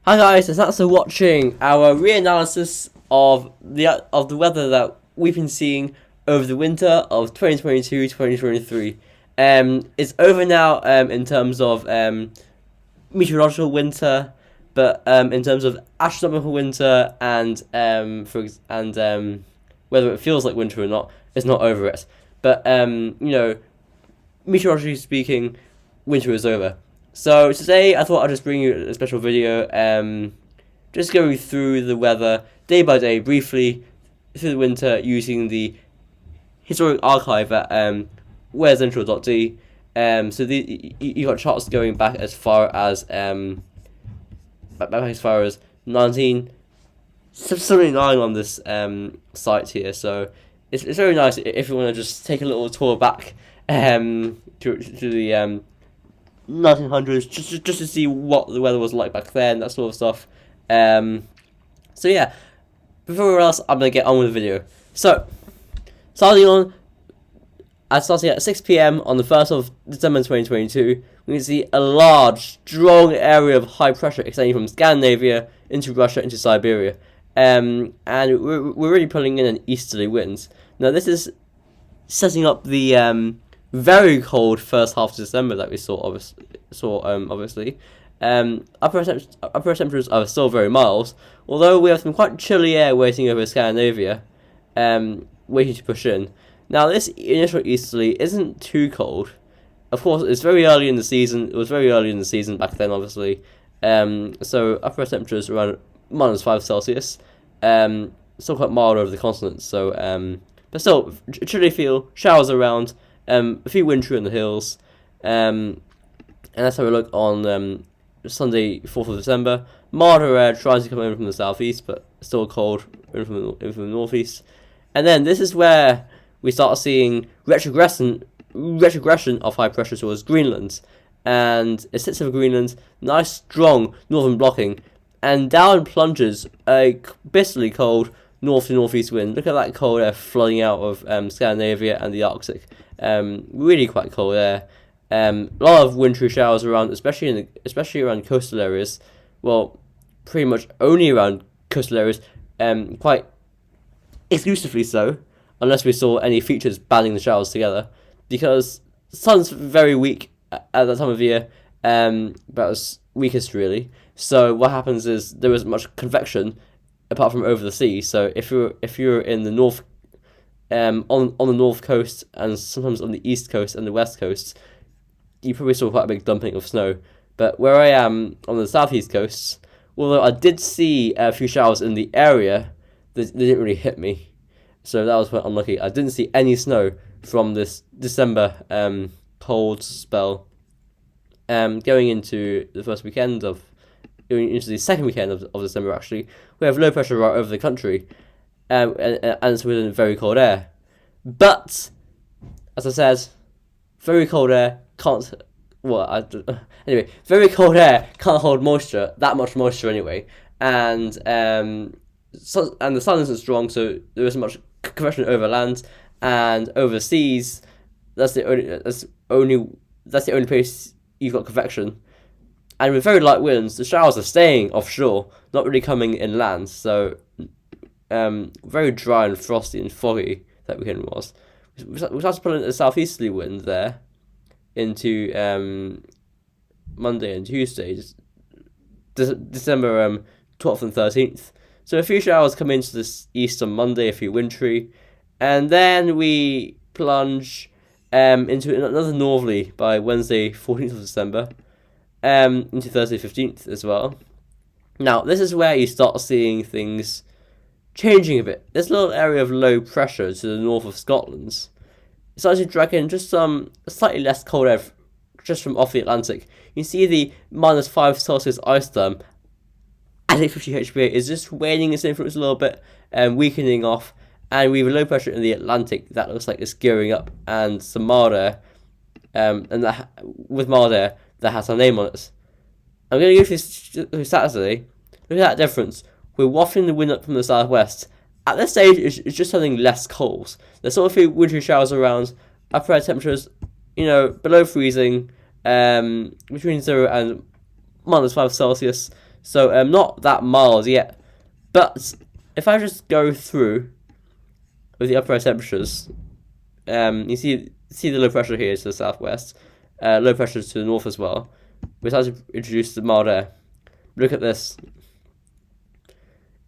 Hi guys, and thanks for watching our reanalysis of the weather that we've been seeing over the winter of 2022-2023. It's over now in terms of meteorological winter, but in terms of astronomical winter and whether it feels like winter or not, it's not over it. But meteorologically speaking, winter is over. So today I thought I'd just bring you a special video, just going through the weather day by day briefly through the winter using the historic archive at where'scentral.d. So you got charts going back as far as 1979 on this site here. So it's very nice if you want to just take a little tour back to the 1900s just to see what the weather was like back then, that sort of stuff. So yeah, before else, I'm gonna get on with the video. So starting at 6 p.m. on the 1st of December 2022, we can see a large, strong area of high pressure extending from Scandinavia into Russia into Siberia, and we're really pulling in an easterly winds. Now this is setting up the very cold first half of December that we saw. Obviously, upper temperatures are still very mild, although we have some quite chilly air waiting over Scandinavia, waiting to push in. Now, this initial easterly isn't too cold. Of course, it's very early in the season. It was very early in the season back then, obviously. So upper temperatures around -5 Celsius. Still quite mild over the continent. So, but still chilly feel. Showers around. A few wintry in the hills. And let's have a look on Sunday, 4th of December. Milder air tries to come in from the southeast, but still cold in from the northeast. And then this is where we start seeing retrogression of high pressure towards Greenland. And it sits over Greenland, nice strong northern blocking, and down plunges a bitterly cold north to northeast wind. Look at that cold air flooding out of Scandinavia and the Arctic. Really quite cold air. A lot of wintry showers around, especially around coastal areas. Well, pretty much only around coastal areas. Quite exclusively so, unless we saw any features banding the showers together, because the sun's very weak at that time of year, about its weakest really. So what happens is there isn't much convection apart from over the sea. So if you're in the north, on the north coast, and sometimes on the east coast and the west coast, you probably saw quite a big dumping of snow. But where I am on the southeast coast, although I did see a few showers in the area, they didn't really hit me. So that was quite unlucky. I didn't see any snow from this December cold spell. Going into the second weekend of December, actually, we have low pressure right over the country, and it's within very cold air. But as I said, very cold air can't. Anyway, very cold air can't hold moisture, that much moisture anyway, and the sun isn't strong, so there isn't much convection over land, and over seas. That's the only place you've got convection. And with very light winds, the showers are staying offshore, not really coming inland. So, very dry and frosty and foggy that weekend was. We started pulling a southeasterly wind there into Monday and Tuesday, December 12th and 13th. So a few showers come into this east on Monday, a few wintry, and then we plunge into another northerly by Wednesday, 14th of December. Into Thursday 15th as well. Now, this is where you start seeing things changing a bit. This little area of low pressure to the north of Scotland starts to drag in just some slightly less cold air just from off the Atlantic. You see the -5 Celsius ice therm at 850 HPA is just waning its influence a little bit and weakening off. And we have a low pressure in the Atlantic that looks like it's gearing up, and some mild air, with mild air that has our name on it. I'm going to go through Saturday. Look at that difference. We're wafting the wind up from the southwest. At this stage, it's just something less cold. There's sort of a few wintry showers around. Upper air temperatures, below freezing, between 0 and -5 Celsius. So not that mild yet. But if I just go through with the upper temperatures, you see the low pressure here to the southwest, low pressure to the north as well. We start to introduce the mild air. Look at this.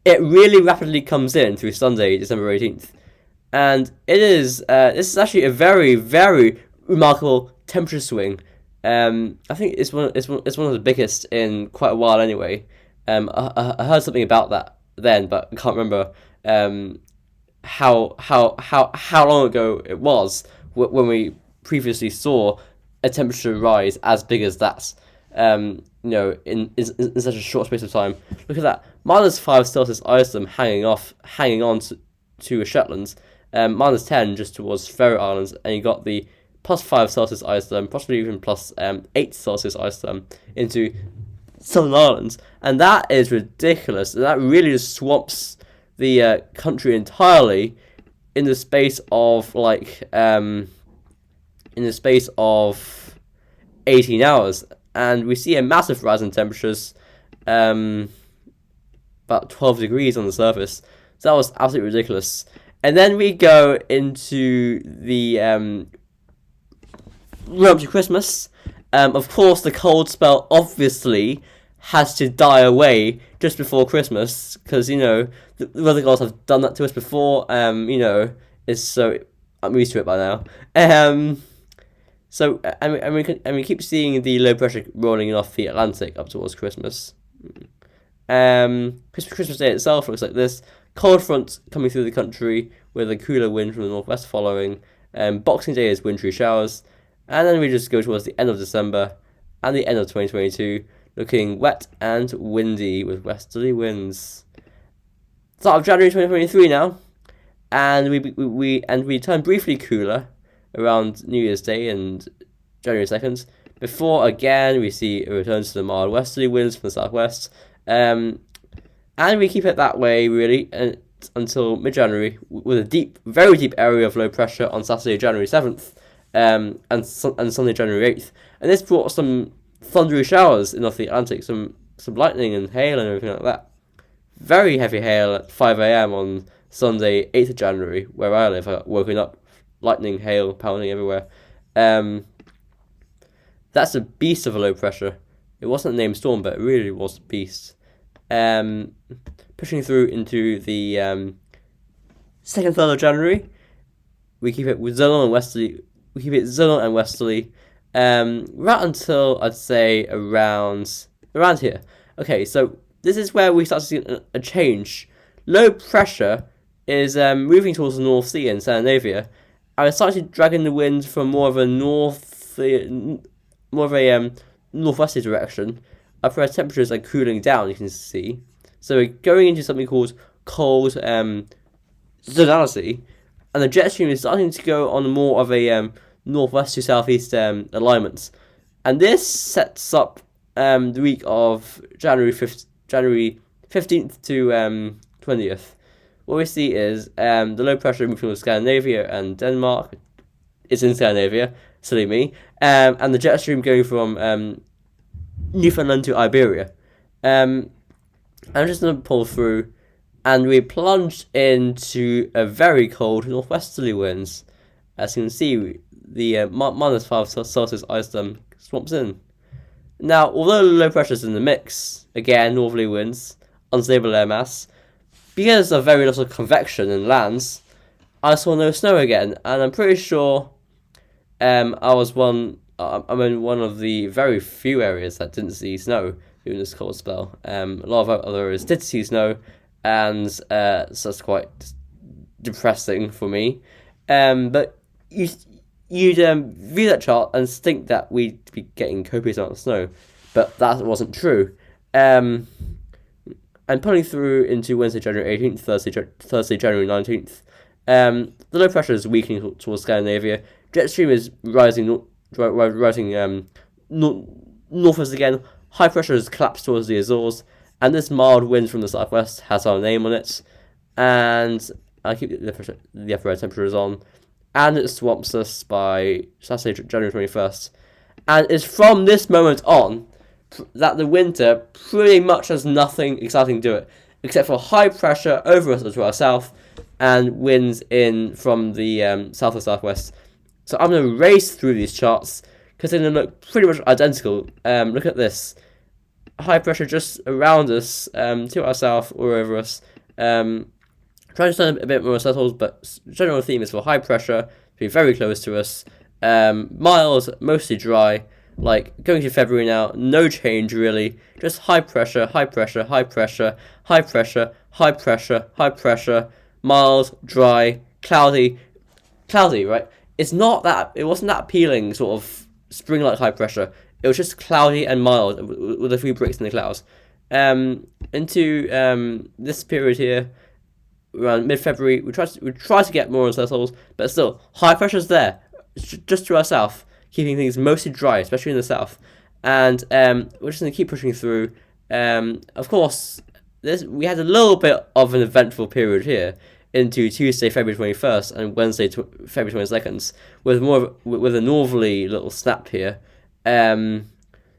It really rapidly comes in through Sunday, December 18th. And this is actually a very, very remarkable temperature swing. I think it's one of the biggest in quite a while anyway. I heard something about that then, but I can't remember how long ago it was when we previously saw a temperature rise as big as that. In such a short space of time. Look at that, -5 Celsius Iceland hanging on to Shetlands, -10 just towards Faroe Islands, and you got the +5 Celsius Iceland, possibly even +8 Celsius Iceland into Southern Ireland, and that is ridiculous. That really just swamps the country entirely in the space of 18 hours. And we see a massive rise in temperatures, about 12 degrees on the surface. So that was absolutely ridiculous. And then we go into the run up to Christmas. Of course, the cold spell obviously has to die away just before Christmas, because the weather gods have done that to us before. I'm used to it by now. So we keep seeing the low pressure rolling off the Atlantic up towards Christmas. Christmas Day itself looks like this. Cold front coming through the country with a cooler wind from the northwest following. Boxing Day is wintry showers. And then we just go towards the end of December and the end of 2022, looking wet and windy with westerly winds. Start of January 2023 now, and we turn briefly cooler around New Year's Day and January 2nd, before again we see a return to the mild westerly winds from the southwest, and we keep it that way really until mid-January, with a very deep area of low pressure on Saturday, January 7th, and Sunday, January 8th, and this brought some thundery showers in off the Atlantic, some lightning and hail and everything like that. Very heavy hail at 5 a.m. on Sunday, 8th of January, where I live. I got woken up, lightning, hail, pounding everywhere. That's a beast of a low pressure. It wasn't a named storm, but it really was a beast. Pushing through into the 2nd, 3rd of January, we keep it with zonal and westerly. Right until I'd say around here. Okay, so this is where we start to see a change. Low pressure is moving towards the North Sea in Scandinavia, and it's starting dragging the wind from more of a northwesterly direction. Upper temperatures are cooling down, you can see. So we're going into something called cold zonality, and the jet stream is starting to go on more of a northwest to southeast alignment, and this sets up the week of January 15th to 20th. What we see is the low pressure moving from Scandinavia and Denmark. It's in Scandinavia, silly me. And the jet stream going from Newfoundland to Iberia. I'm just going to pull through, and we plunged into a very cold northwesterly winds. As you can see, the -5 Celsius Iceland swamps in. Now, although low pressure is in the mix, again, northerly winds, unstable air mass, because of very little convection in lands, I saw no snow again, and I'm pretty sure I'm in one of the very few areas that didn't see snow during this cold spell. A lot of other areas did see snow, and so that's quite depressing for me. But you'd view that chart and think that we'd be getting copious amounts of snow, but that wasn't true. And pulling through into Wednesday, January 18th, Thursday, January 19th, the low pressure is weakening towards Scandinavia. Jet stream is rising northwards again. High pressure has collapsed towards the Azores, and this mild wind from the southwest has our name on it. And I keep the upper air temperatures on, and it swamps us by Saturday, January 21st. And it's from this moment on that the winter pretty much has nothing exciting to it, except for high pressure over us to our south, and winds in from the south or southwest. So I'm going to race through these charts, because they're going to look pretty much identical. Look at this. High pressure just around us, to our south or over us. Trying to sound a bit more settled, but general theme is for high pressure to be very close to us. Mild, mostly dry. Like, going to February now, no change really. Just high pressure, high pressure, high pressure, high pressure, high pressure, high pressure. Mild, dry, cloudy, right? It wasn't that appealing sort of spring-like high pressure. It was just cloudy and mild with a few breaks in the clouds. Into this period here, around mid-February, we try to get more unsettled, but still, high pressure's there, just to our south, keeping things mostly dry, especially in the south. And we're just going to keep pushing through. Of course, we had a little bit of an eventful period here into Tuesday, February 21st, and Wednesday, February 22nd, with a northerly little snap here. So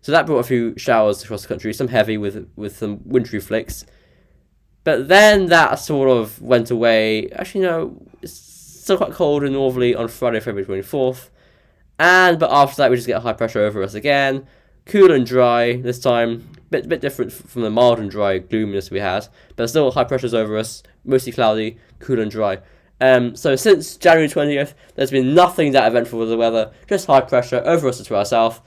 that brought a few showers across the country, some heavy with some wintry flakes. But then that sort of went away. Actually, no, it's still quite cold and northerly on Friday, February 24th. But after that, we just get high pressure over us again. Cool and dry this time. Bit different from the mild and dry gloominess we had. But still high pressures over us. Mostly cloudy, cool and dry. So since January 20th, there's been nothing that eventful with the weather. Just high pressure over us to our south.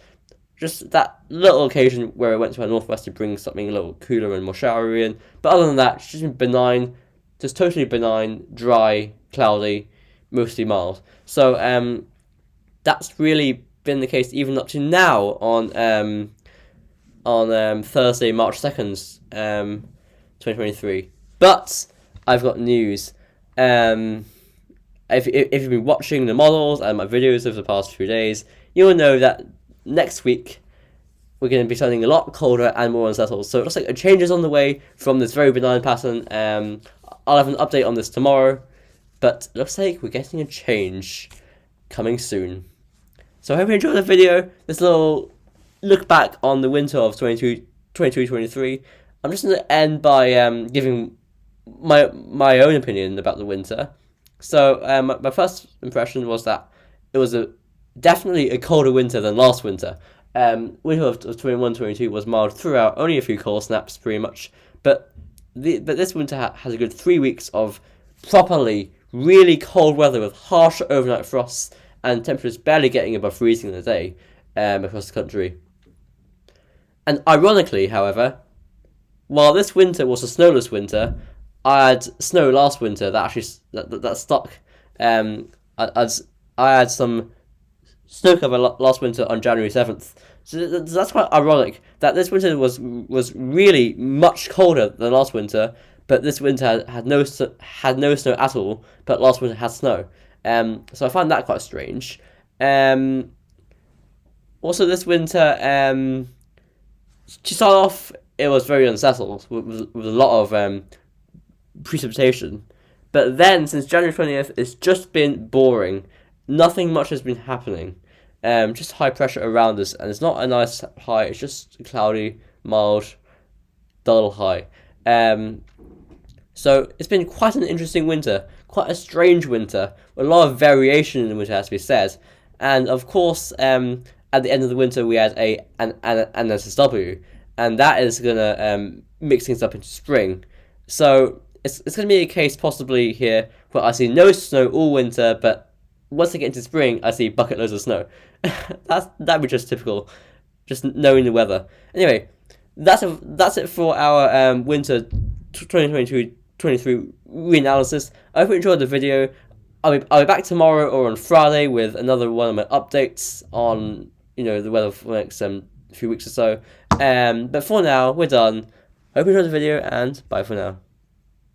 Just that little occasion where it went to our northwest to bring something a little cooler and more showery in. But other than that, it's just been benign. Just totally benign, dry, cloudy, mostly mild. So that's really been the case even up to now on Thursday, March 2nd, 2023. But I've got news. If you've been watching the models and my videos over the past few days, you'll know that next week we're going to be turning a lot colder and more unsettled. So it looks like a change is on the way from this very benign pattern. I'll have an update on this tomorrow, but it looks like we're getting a change coming soon. So I hope you enjoyed the video, this little look back on the winter of 22-23. I'm just going to end by giving my own opinion about the winter. So my first impression was that it was definitely a colder winter than last winter. Winter of 21-22 was mild throughout, only a few cold snaps pretty much. But this winter has a good 3 weeks of properly really cold weather with harsh overnight frosts and temperatures barely getting above freezing in the day across the country. And ironically, however, while this winter was a snowless winter, I had snow last winter that actually that stuck. I had some snow cover last winter on January 7th. So that's quite ironic that this winter was really much colder than last winter, but this winter had no snow at all, but last winter had snow. So I find that quite strange. Also this winter, to start off, it was very unsettled with a lot of precipitation. But then, since January 20th, it's just been boring. Nothing much has been happening. Just high pressure around us, and it's not a nice high, it's just a cloudy, mild, dull high. So it's been quite an interesting winter, quite a strange winter, with a lot of variation in the winter, has to be said. And of course, at the end of the winter, we had an SSW, and that is going to mix things up into spring. So it's going to be a case possibly here where I see no snow all winter, but once I get into spring, I see bucket loads of snow. That'd be just typical, just knowing the weather. Anyway, that's it for our winter 2022-23 reanalysis. I hope you enjoyed the video. I'll be back tomorrow or on Friday with another one of my updates on the weather for the next few weeks or so. But for now, we're done. Hope you enjoyed the video, and bye for now.